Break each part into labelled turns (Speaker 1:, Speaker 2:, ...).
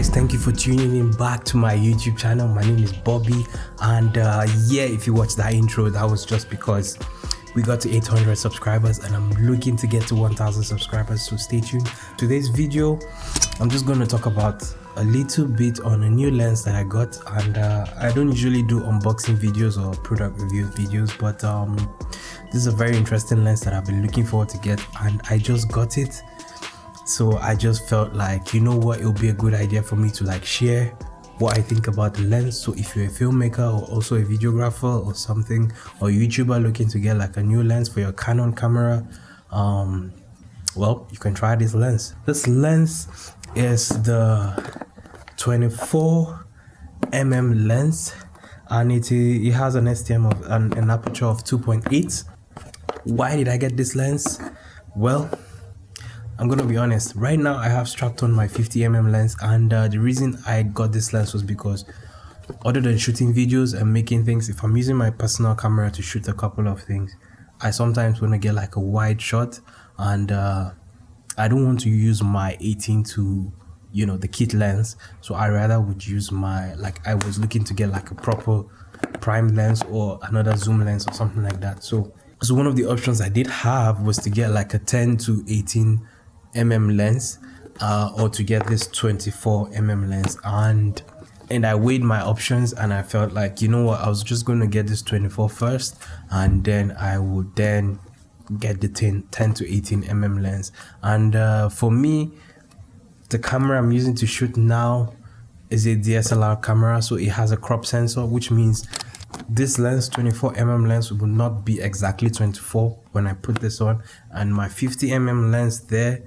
Speaker 1: guys, thank you for tuning in back to my YouTube channel. My name is Bobby, and yeah, if you watched that intro, that was just because we got to 800 subscribers and I'm looking to get to 1000 subscribers, so stay tuned. Today's video, I'm just going to talk about a little bit on a new lens that I got, and I don't usually do unboxing videos or product review videos, but this is a very interesting lens that I've been looking forward to get, and I just got it. So I just felt like, you know what, it would be a good idea for me to like share what I think about the lens. So if you're a filmmaker or also a videographer or something, or YouTuber looking to get like a new lens for your Canon camera, well, you can try this lens. This lens is the 24mm lens, and it has an STM of an aperture of 2.8. Why did I get this lens? Well, I'm gonna be honest, right now I have strapped on my 50mm lens, and the reason I got this lens was because other than shooting videos and making things, if I'm using my personal camera to shoot a couple of things, I sometimes want to get like a wide shot, and I don't want to use my 18 to, you know, the kit lens. So I rather would use my, like, I was looking to get like a proper prime lens or another zoom lens or something like that. So one of the options I did have was to get like a 10 to 18mm lens, or to get this 24mm lens, and I weighed my options, and I felt like, you know what, I was just going to get this 24 first, and then I would then get the 10 to 18mm lens. And for me, the camera I'm using to shoot now is a DSLR camera, so it has a crop sensor, which means this lens, 24mm lens, will not be exactly 24 when I put this on, and my 50mm lens there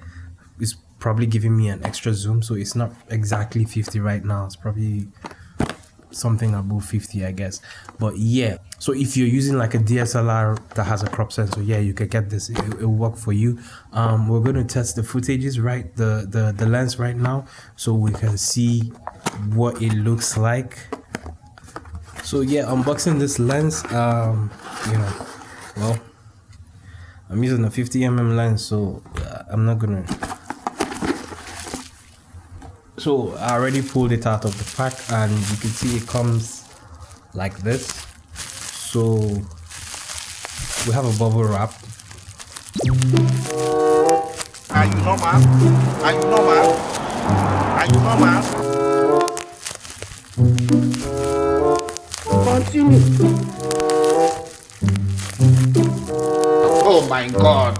Speaker 1: is probably giving me an extra zoom, so it's not exactly 50 right now. It's probably something above 50, I guess. But yeah, so if you're using like a DSLR that has a crop sensor, yeah, you can get this. It'll work for you. We're going to test the footages, right, the lens right now, so we can see what it looks like. So yeah, unboxing this lens, you know, well, I'm using a 50mm lens, so I'm not gonna. So I already pulled it out of the pack, and you can see it comes like this. So we have a bubble wrap.
Speaker 2: Are you normal? Are you normal? Are you normal? Continue. Oh my God.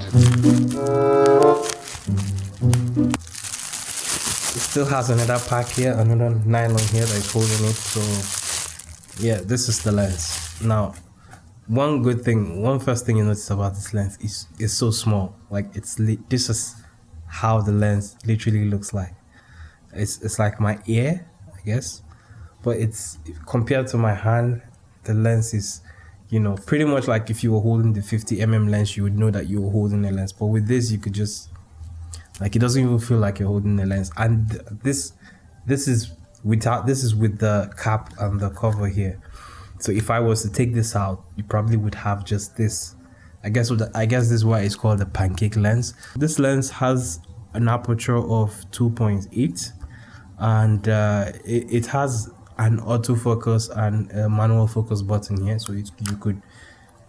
Speaker 1: It still has another pack here, another nylon here that is holding it. So yeah, this is the lens. Now, one first thing you notice about this lens is it's so small. Like, this is how the lens literally looks like. It's like my ear, I guess, but it's compared to my hand, the lens is, you know, pretty much like if you were holding the 50mm lens, you would know that you were holding a lens. But with this, you could just, like, it doesn't even feel like you're holding the lens. And this is with the cap and the cover here. So if I was to take this out, you probably would have just this. I guess this is why it's called the pancake lens. This lens has an aperture of 2.8, and it has an autofocus and a manual focus button here, so you could,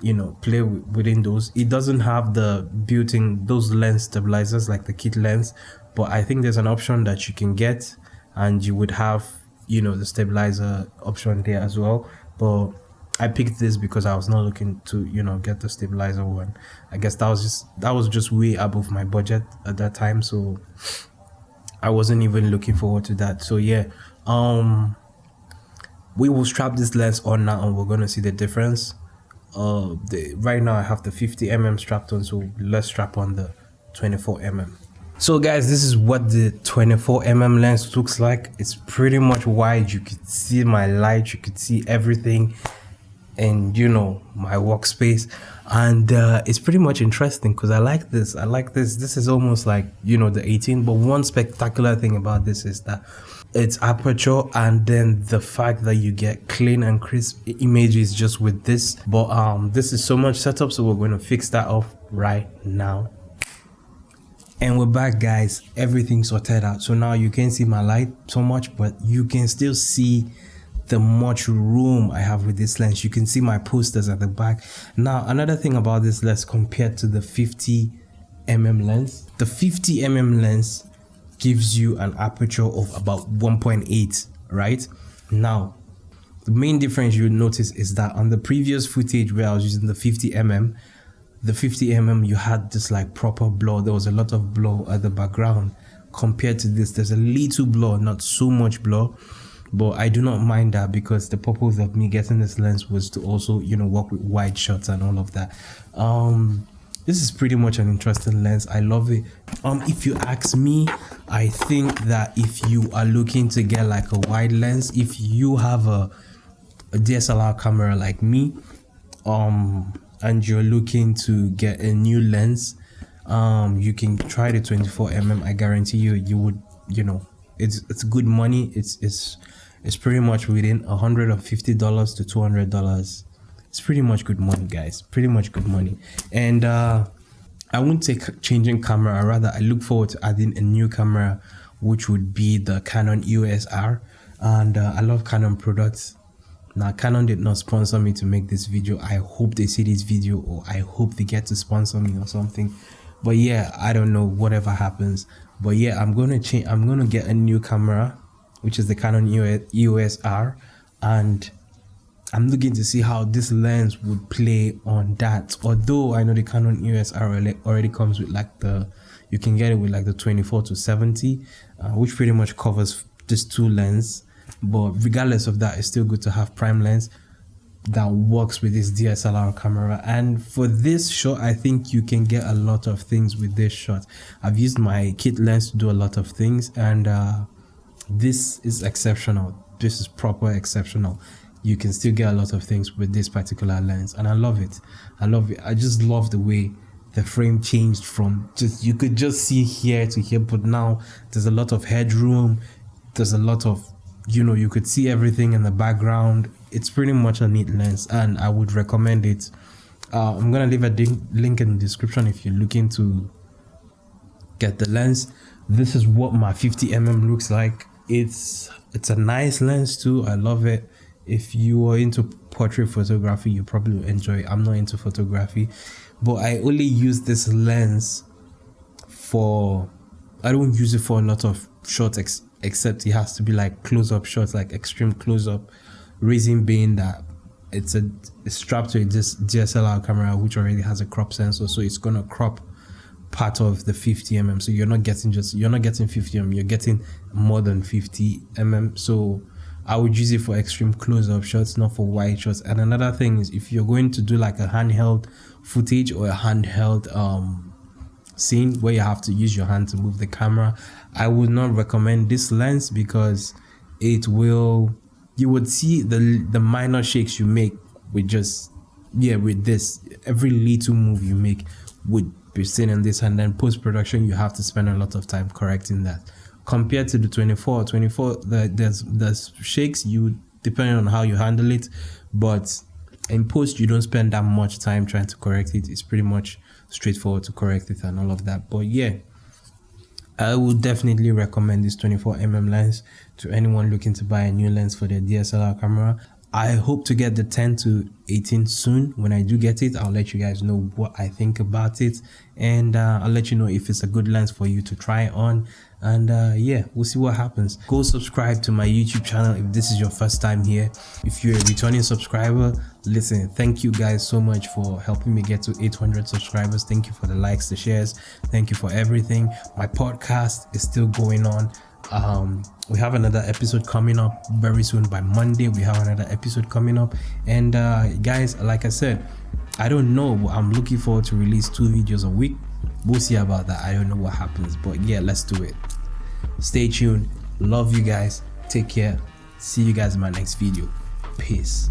Speaker 1: you know, play within those. It doesn't have the built-in those lens stabilizers like the kit lens, but I think there's an option that you can get, and you would have, you know, the stabilizer option there as well. But I picked this because I was not looking to, you know, get the stabilizer one. I guess that was just way above my budget at that time, so I wasn't even looking forward to that. So yeah, we will strap this lens on now, and we're gonna see the difference. Right now I have the 50mm strapped on, so let's strap on the 24mm. So guys, this is what the 24mm lens looks like. It's pretty much wide. You could see my light, you could see everything, and, you know, my workspace, and it's pretty much interesting because I like this. This is almost like, you know, the 18, but one spectacular thing about this is that its aperture, and then the fact that you get clean and crisp images just with this. But this is so much setup, so we're going to fix that up right now. And we're back, guys. Everything's sorted out. So now you can't see my light so much, but you can still see the much room I have with this lens. You can see my posters at the back. Now, another thing about this lens compared to the 50mm lens, the 50mm lens gives you an aperture of about 1.8, right? Now, the main difference you'll notice is that on the previous footage where I was using the 50mm, you had this like proper blur. There was a lot of blur at the background. Compared to this, there's a little blur, not so much blur, but I do not mind that because the purpose of me getting this lens was to also, you know, work with wide shots and all of that. This is pretty much an interesting lens. I love it. If you ask me, I think that if you are looking to get like a wide lens, if you have a DSLR camera like me, and you're looking to get a new lens, you can try the 24mm. I guarantee you would, you know, it's good money. It's pretty much within $150 to $200. It's pretty much good money, guys. Pretty much good money. And I won't take changing camera. Rather, I look forward to adding a new camera, which would be the Canon EOS R. And I love Canon products. Now, Canon did not sponsor me to make this video. I hope they see this video, or I hope they get to sponsor me or something. But yeah, I don't know, whatever happens. But yeah, I'm gonna get a new camera, which is the Canon EOS R, and I'm looking to see how this lens would play on that. Although I know the Canon EOS R already comes with like you can get it with like the 24 to 70, which pretty much covers just two lenses. But regardless of that, it's still good to have prime lens that works with this DSLR camera. And for this shot, I think you can get a lot of things with this shot. I've used my kit lens to do a lot of things, and this is exceptional. This is proper exceptional. You can still get a lot of things with this particular lens, and I love it. I love it. I just love the way the frame changed from you could just see here to here, but now there's a lot of headroom. There's a lot of, you know, you could see everything in the background. It's pretty much a neat lens, and I would recommend it. I'm gonna leave a link in the description if you're looking to get the lens. This is what my 50mm looks like. It's a nice lens too. I love it. If you are into portrait photography, you probably will enjoy it. I'm not into photography, but I only use this lens I don't use it for a lot of shots, except it has to be like close-up shots, like extreme close-up. Reason being that it's strapped to this DSLR camera, which already has a crop sensor, so it's gonna crop part of the 50mm. So you're not getting 50mm, you're getting more than 50mm. So I would use it for extreme close-up shots, not for wide shots. And another thing is, if you're going to do like a handheld footage or a handheld scene where you have to use your hand to move the camera, I would not recommend this lens, because you would see the minor shakes you make with this. Every little move you make would be seen in this, and then post-production you have to spend a lot of time correcting that. Compared to the 24, there's shakes, depending on how you handle it, but in post you don't spend that much time trying to correct it. It's pretty much straightforward to correct it and all of that. But yeah, I would definitely recommend this 24mm lens to anyone looking to buy a new lens for their DSLR camera. I hope to get the 10 to 18 soon. When I do get it, I'll let you guys know what I think about it, and I'll let you know if it's a good lens for you to try on. And yeah, we'll see what happens. Go subscribe to my YouTube channel if this is your first time here. If you're a returning subscriber, listen, thank you guys so much for helping me get to 800 subscribers. Thank you for the likes, the shares. Thank you for everything. My podcast is still going on. We have another episode coming up very soon. By Monday we have another episode coming up, and guys, like I said, I don't know, but I'm looking forward to release 2 videos a week. We'll see about that. I don't know what happens, but yeah, let's do it. Stay tuned. Love you guys. Take care. See you guys in my next video. Peace.